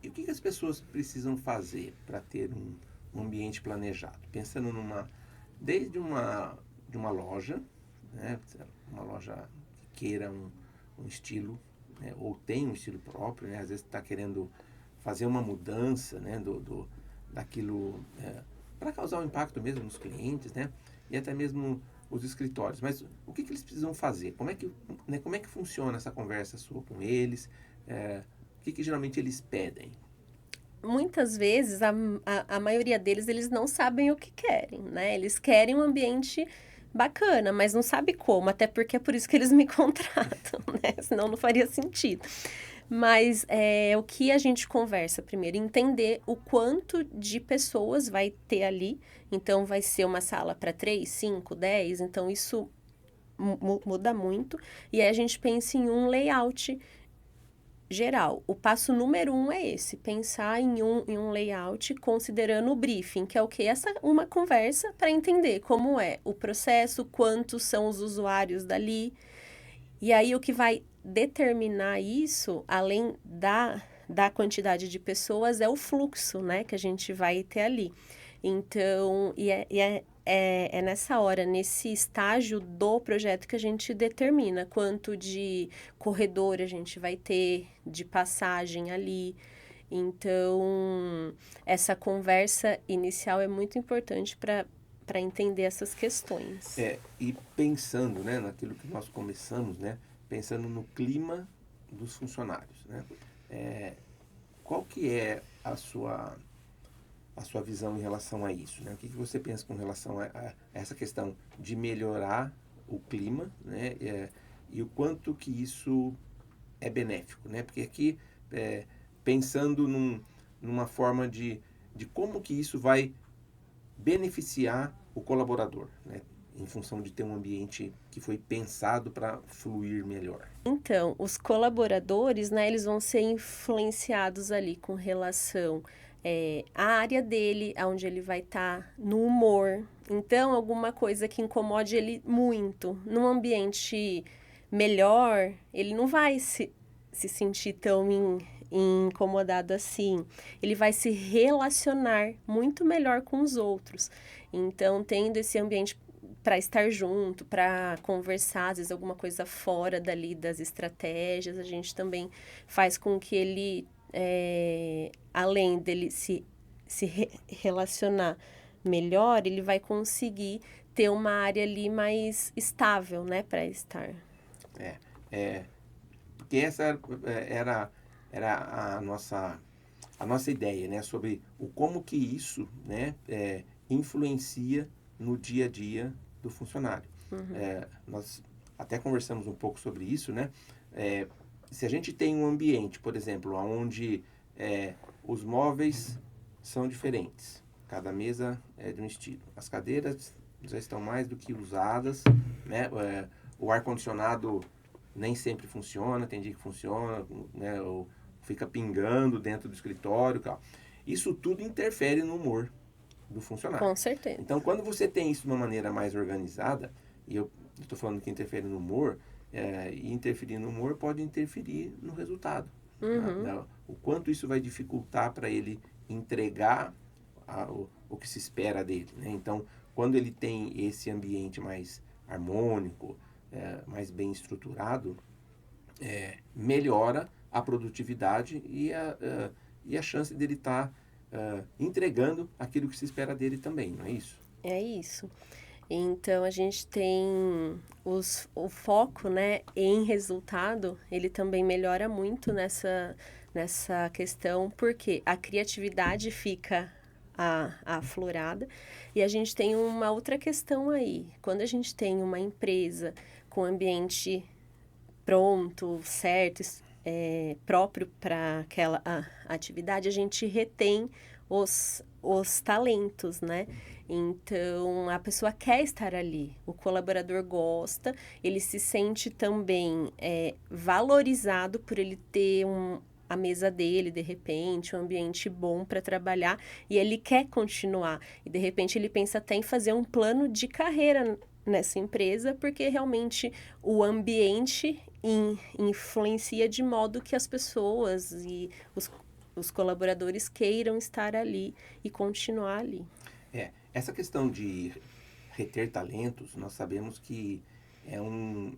E o que as pessoas precisam fazer para ter um ambiente planejado? Pensando desde de uma loja, né? Uma loja que queira um estilo, né? Ou tem um estilo próprio, né? Às vezes está querendo fazer uma mudança, né? Daquilo, para causar um impacto mesmo nos clientes, né? E até mesmo os escritórios. Mas o que eles precisam fazer? Como é que funciona essa conversa sua com eles? O que geralmente eles pedem? Muitas vezes, a maioria deles, eles não sabem o que querem, né? Eles querem um ambiente bacana, mas não sabe como, até porque é por isso que eles me contratam, né? Senão não faria sentido. Mas o que a gente conversa primeiro, entender o quanto de pessoas vai ter ali. Então, vai ser uma sala para 3, 5, 10, então isso muda muito. E aí a gente pensa em um layout geral. O passo número 1 é esse, pensar em um layout considerando o briefing, que é o quê? Uma conversa para entender como é o processo, quantos são os usuários dali. E aí o que vai determinar isso, além da quantidade de pessoas, é o fluxo, né, que a gente vai ter ali. Então, é nessa hora, nesse estágio do projeto que a gente determina quanto de corredor a gente vai ter, de passagem ali. Então, essa conversa inicial é muito importante para entender essas questões. E pensando, né, naquilo que nós começamos, né, pensando no clima dos funcionários, né, qual que é a sua visão em relação a isso, né? O que você pensa com relação a essa questão de melhorar o clima, né, e o quanto que isso é benéfico, né? Porque aqui, pensando numa forma de como que isso vai beneficiar o colaborador, né? Em função de ter um ambiente que foi pensado para fluir melhor. Então, os colaboradores, né, eles vão ser influenciados ali com relação à área dele, aonde ele vai estar, no humor. Então, alguma coisa que incomode ele muito. Num ambiente melhor, ele não vai se sentir tão incomodado assim. Ele vai se relacionar muito melhor com os outros. Então, tendo esse ambiente para estar junto, para conversar, às vezes alguma coisa fora dali das estratégias, a gente também faz com que ele, além dele se relacionar melhor, ele vai conseguir ter uma área ali mais estável, né, para estar. É, é, porque essa era a nossa ideia, né, sobre o como que isso, né, influencia no dia a dia do funcionário. Nós até conversamos um pouco sobre isso, né? Se a gente tem um ambiente, por exemplo, onde os móveis são diferentes, cada mesa é de um estilo, as cadeiras já estão mais do que usadas, né? O ar-condicionado nem sempre funciona, tem dia que funciona, né? Ou fica pingando dentro do escritório, tal. Isso tudo interfere no humor do funcionário. Com certeza. Então, quando você tem isso de uma maneira mais organizada, e eu estou falando que interfere no humor, e interferir no humor pode interferir no resultado. O quanto isso vai dificultar para ele entregar o que se espera dele. Né? Então, quando ele tem esse ambiente mais harmônico, mais bem estruturado, melhora a produtividade e a chance dele estar entregando aquilo que se espera dele também, não é isso? É isso. Então a gente tem o foco, né, em resultado, ele também melhora muito nessa questão, porque a criatividade fica aflorada. E a gente tem uma outra questão aí. Quando a gente tem uma empresa com ambiente pronto, certo, próprio para aquela atividade, a gente retém os talentos, né? Então, a pessoa quer estar ali, o colaborador gosta, ele se sente também valorizado por ele ter a mesa dele, de repente, um ambiente bom para trabalhar, e ele quer continuar. E, de repente, ele pensa até em fazer um plano de carreira nessa empresa, porque realmente o ambiente influencia de modo que as pessoas e os colaboradores queiram estar ali e continuar ali. Essa questão de reter talentos, nós sabemos que é um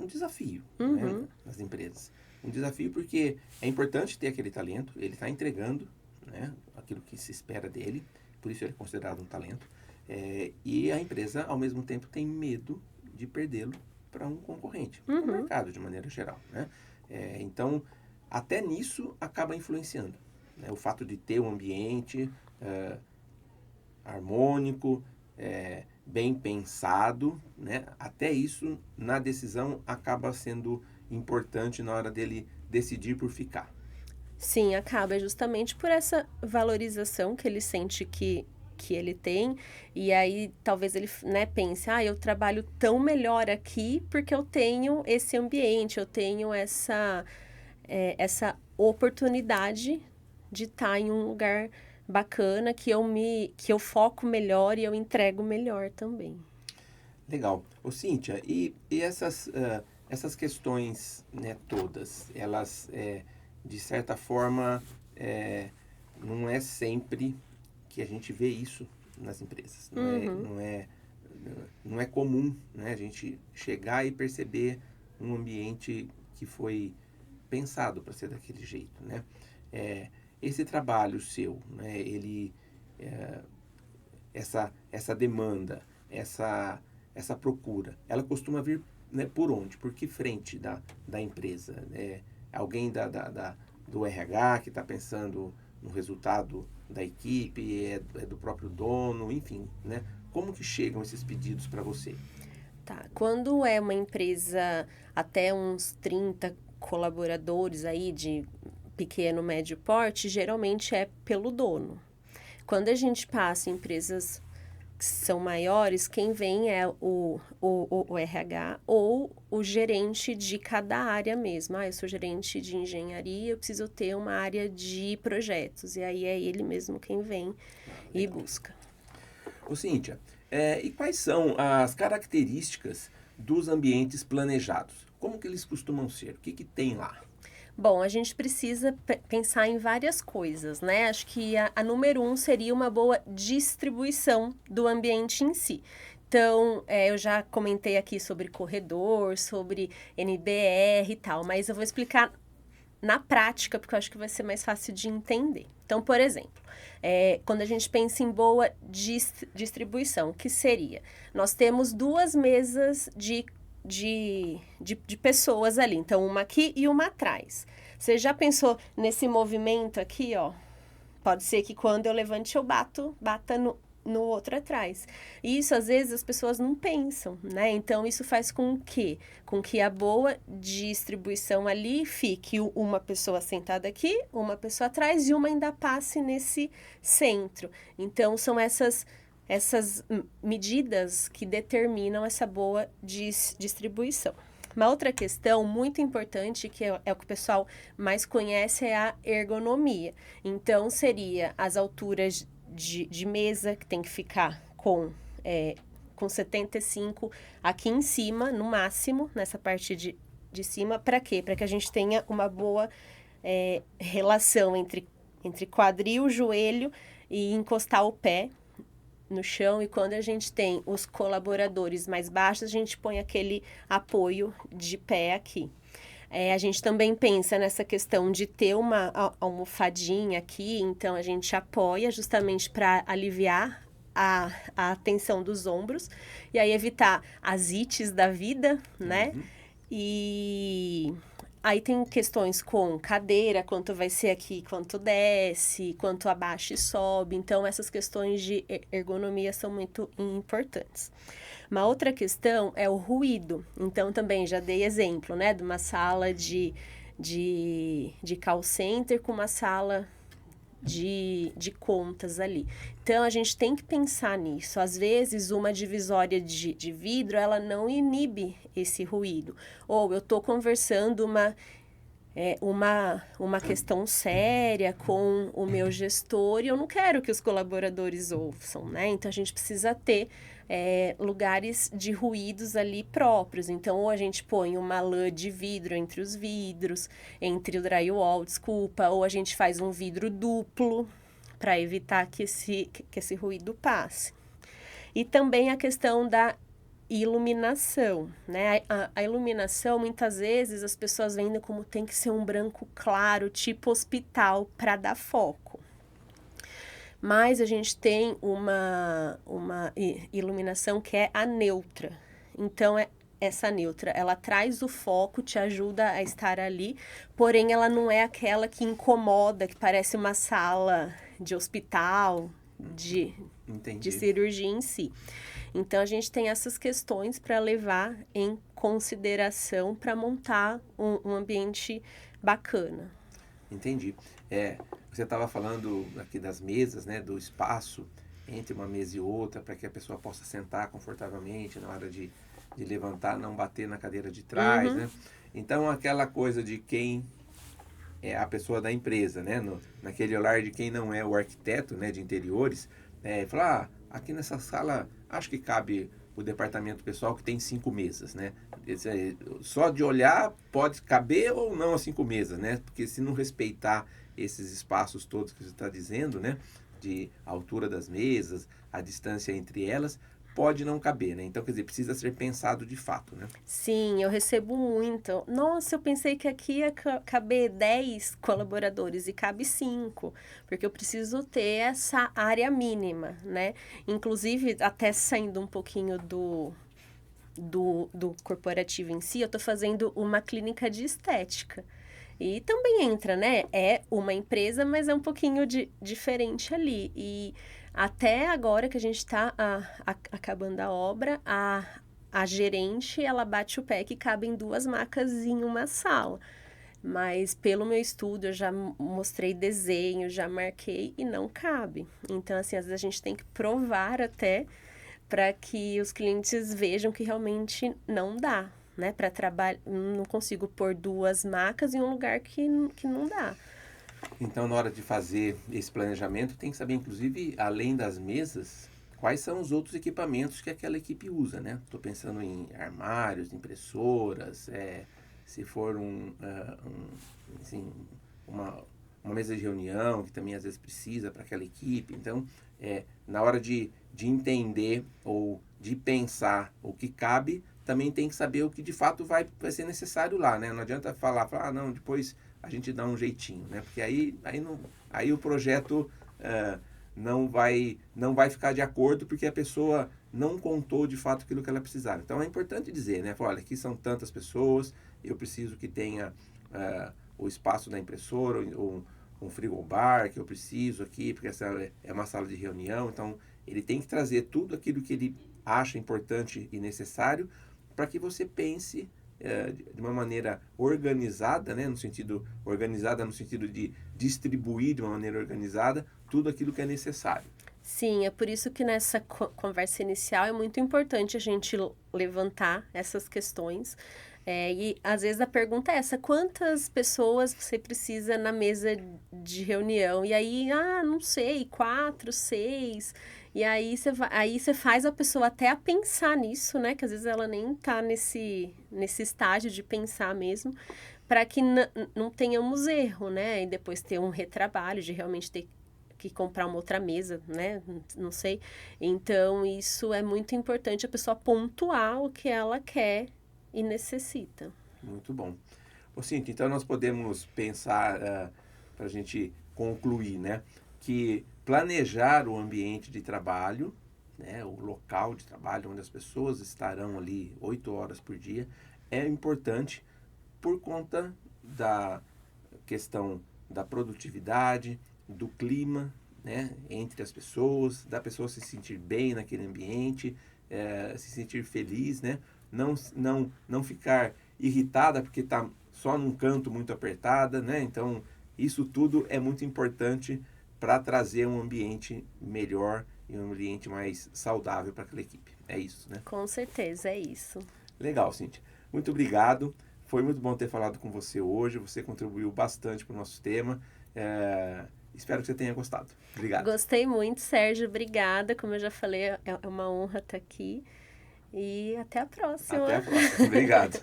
desafio, né, nas empresas. Um desafio porque é importante ter aquele talento, ele está entregando, né, aquilo que se espera dele, por isso ele é considerado um talento. E a empresa, ao mesmo tempo, tem medo de perdê-lo para um concorrente, para o mercado de maneira geral. Né? Então, até nisso acaba influenciando. Né? O fato de ter um ambiente harmônico, bem pensado, né? Até isso na decisão acaba sendo importante na hora dele decidir por ficar. Sim, acaba. É justamente por essa valorização que ele sente que ele tem, e aí talvez ele, né, pense, eu trabalho tão melhor aqui porque eu tenho esse ambiente, eu tenho essa oportunidade de estar em um lugar bacana, que eu foco melhor e eu entrego melhor também. Legal. Ô, Cíntia, e essas questões, né, todas, elas, de certa forma, não é sempre que a gente vê isso nas empresas. Não é comum, né, a gente chegar e perceber um ambiente que foi pensado para ser daquele jeito, né? Esse trabalho seu, né, essa demanda, essa procura, ela costuma vir, né, por onde? Por que frente da empresa? Alguém do RH que está pensando no resultado da equipe, é do próprio dono, enfim, né? Como que chegam esses pedidos para você? Tá, quando é uma empresa até uns 30 colaboradores aí de pequeno, médio porte, geralmente é pelo dono. Quando a gente passa em empresas que são maiores, quem vem é o RH ou o gerente de cada área mesmo. Eu sou gerente de engenharia, eu preciso ter uma área de projetos. E aí é ele mesmo quem vem e busca. Ô, Cíntia, e quais são as características dos ambientes planejados? Como que eles costumam ser? O que tem lá? Bom, a gente precisa pensar em várias coisas, né? Acho que a número 1 seria uma boa distribuição do ambiente em si. Então, eu já comentei aqui sobre corredor, sobre NBR e tal, mas eu vou explicar na prática, porque eu acho que vai ser mais fácil de entender. Então, por exemplo, quando a gente pensa em boa distribuição, o que seria? Nós temos 2 mesas de pessoas ali. Então, uma aqui e uma atrás. Você já pensou nesse movimento aqui, ó? Pode ser que quando eu levante, eu bata no outro atrás. E isso, às vezes, as pessoas não pensam, né? Então, isso faz com que a boa distribuição ali fique uma pessoa sentada aqui, uma pessoa atrás e uma ainda passe nesse centro. Então, são essas medidas que determinam essa boa distribuição. Uma outra questão muito importante, que é o que o pessoal mais conhece, é a ergonomia. Então, seria as alturas de mesa, que tem que ficar com 75 aqui em cima, no máximo, nessa parte de cima. Para quê? Para que a gente tenha uma boa relação entre quadril, joelho e encostar o pé no chão, e quando a gente tem os colaboradores mais baixos, a gente põe aquele apoio de pé aqui. A gente também pensa nessa questão de ter uma almofadinha aqui, então a gente apoia justamente para aliviar a tensão dos ombros, e aí evitar as ites da vida, né? E aí tem questões com cadeira, quanto vai ser aqui, quanto desce, quanto abaixa e sobe. Então, essas questões de ergonomia são muito importantes. Uma outra questão é o ruído. Então, também já dei exemplo, né? De uma sala de call center com uma sala de contas ali. Então, a gente tem que pensar nisso. Às vezes, uma divisória de vidro, ela não inibe esse ruído. Ou eu estou conversando uma questão séria com o meu gestor e eu não quero que os colaboradores ouçam, né? Então a gente precisa ter lugares de ruídos ali próprios. Então, ou a gente põe uma lã de vidro entre os vidros, entre o drywall, desculpa, ou a gente faz um vidro duplo para evitar que esse ruído passe. E também a questão da iluminação, né? A iluminação, muitas vezes, as pessoas vendem como tem que ser um branco claro, tipo hospital, para dar foco. Mas a gente tem uma iluminação que é a neutra. Então, essa neutra, ela traz o foco, te ajuda a estar ali, porém ela não é aquela que incomoda, que parece uma sala de hospital, de cirurgia em si. Então, a gente tem essas questões para levar em consideração para montar um ambiente bacana. Entendi. Você estava falando aqui das mesas, né, do espaço entre uma mesa e outra, para que a pessoa possa sentar confortavelmente na hora de levantar, não bater na cadeira de trás, né? Então, aquela coisa de quem é a pessoa da empresa, né, naquele olhar de quem não é o arquiteto, né, de interiores, falar, aqui nessa sala, acho que cabe o departamento pessoal que tem 5 mesas, né? Só de olhar pode caber ou não as 5 mesas, né? Porque se não respeitar esses espaços todos que você está dizendo, né? De altura das mesas, a distância entre elas, pode não caber, né? Então, quer dizer, precisa ser pensado de fato, né? Sim, eu recebo muito. Nossa, eu pensei que aqui ia caber 10 colaboradores e cabe 5, porque eu preciso ter essa área mínima, né? Inclusive, até saindo um pouquinho do corporativo em si, eu tô fazendo uma clínica de estética. E também entra, né? É uma empresa, mas é um pouquinho diferente ali. E até agora que a gente está acabando a obra, a gerente, ela bate o pé que cabem 2 macas em uma sala. Mas pelo meu estudo, eu já mostrei desenho, já marquei e não cabe. Então, assim, às vezes a gente tem que provar até para que os clientes vejam que realmente não dá, né? Para trabalhar, não consigo pôr 2 macas em um lugar que não dá. Então, na hora de fazer esse planejamento, tem que saber, inclusive, além das mesas, quais são os outros equipamentos que aquela equipe usa, né? Estou pensando em armários, impressoras, se for assim, uma mesa de reunião, que também às vezes precisa para aquela equipe. Então, na hora de entender ou de pensar o que cabe, também tem que saber o que de fato vai ser necessário lá, né? Não adianta falar, não, depois a gente dá um jeitinho, né? Porque aí o projeto não vai ficar de acordo porque a pessoa não contou de fato aquilo que ela precisava. Então é importante dizer, né? Olha, aqui são tantas pessoas, eu preciso que tenha o espaço da impressora, ou um frigobar que eu preciso aqui, porque essa é uma sala de reunião. Então ele tem que trazer tudo aquilo que ele acha importante e necessário para que você pense de uma maneira organizada, né? Organizada no sentido de distribuir de uma maneira organizada tudo aquilo que é necessário. Sim, é por isso que nessa conversa inicial é muito importante a gente levantar essas questões. E às vezes a pergunta é essa: quantas pessoas você precisa na mesa de reunião? E aí, não sei, 4, 6. E aí você faz a pessoa até a pensar nisso, né? Que às vezes ela nem tá nesse estágio de pensar mesmo, para que não tenhamos erro, né? E depois ter um retrabalho de realmente ter que comprar uma outra mesa, né? Não sei. Então, isso é muito importante, a pessoa pontuar o que ela quer e necessita. Muito bom. Ô, Cíntia, então nós podemos pensar, para a gente concluir, né? Que planejar o ambiente de trabalho, né, o local de trabalho onde as pessoas estarão ali 8 horas por dia, é importante por conta da questão da produtividade, do clima, né, entre as pessoas, da pessoa se sentir bem naquele ambiente, se sentir feliz, né, não ficar irritada porque está só num canto muito apertada, né? Então isso tudo é muito importante para trazer um ambiente melhor e um ambiente mais saudável para aquela equipe. É isso, né? Com certeza, é isso. Legal, Cíntia. Muito obrigado. Foi muito bom ter falado com você hoje. Você contribuiu bastante para o nosso tema. Espero que você tenha gostado. Obrigado. Gostei muito, Sérgio. Obrigada. Como eu já falei, é uma honra estar aqui. E até a próxima. Até a próxima. Obrigado.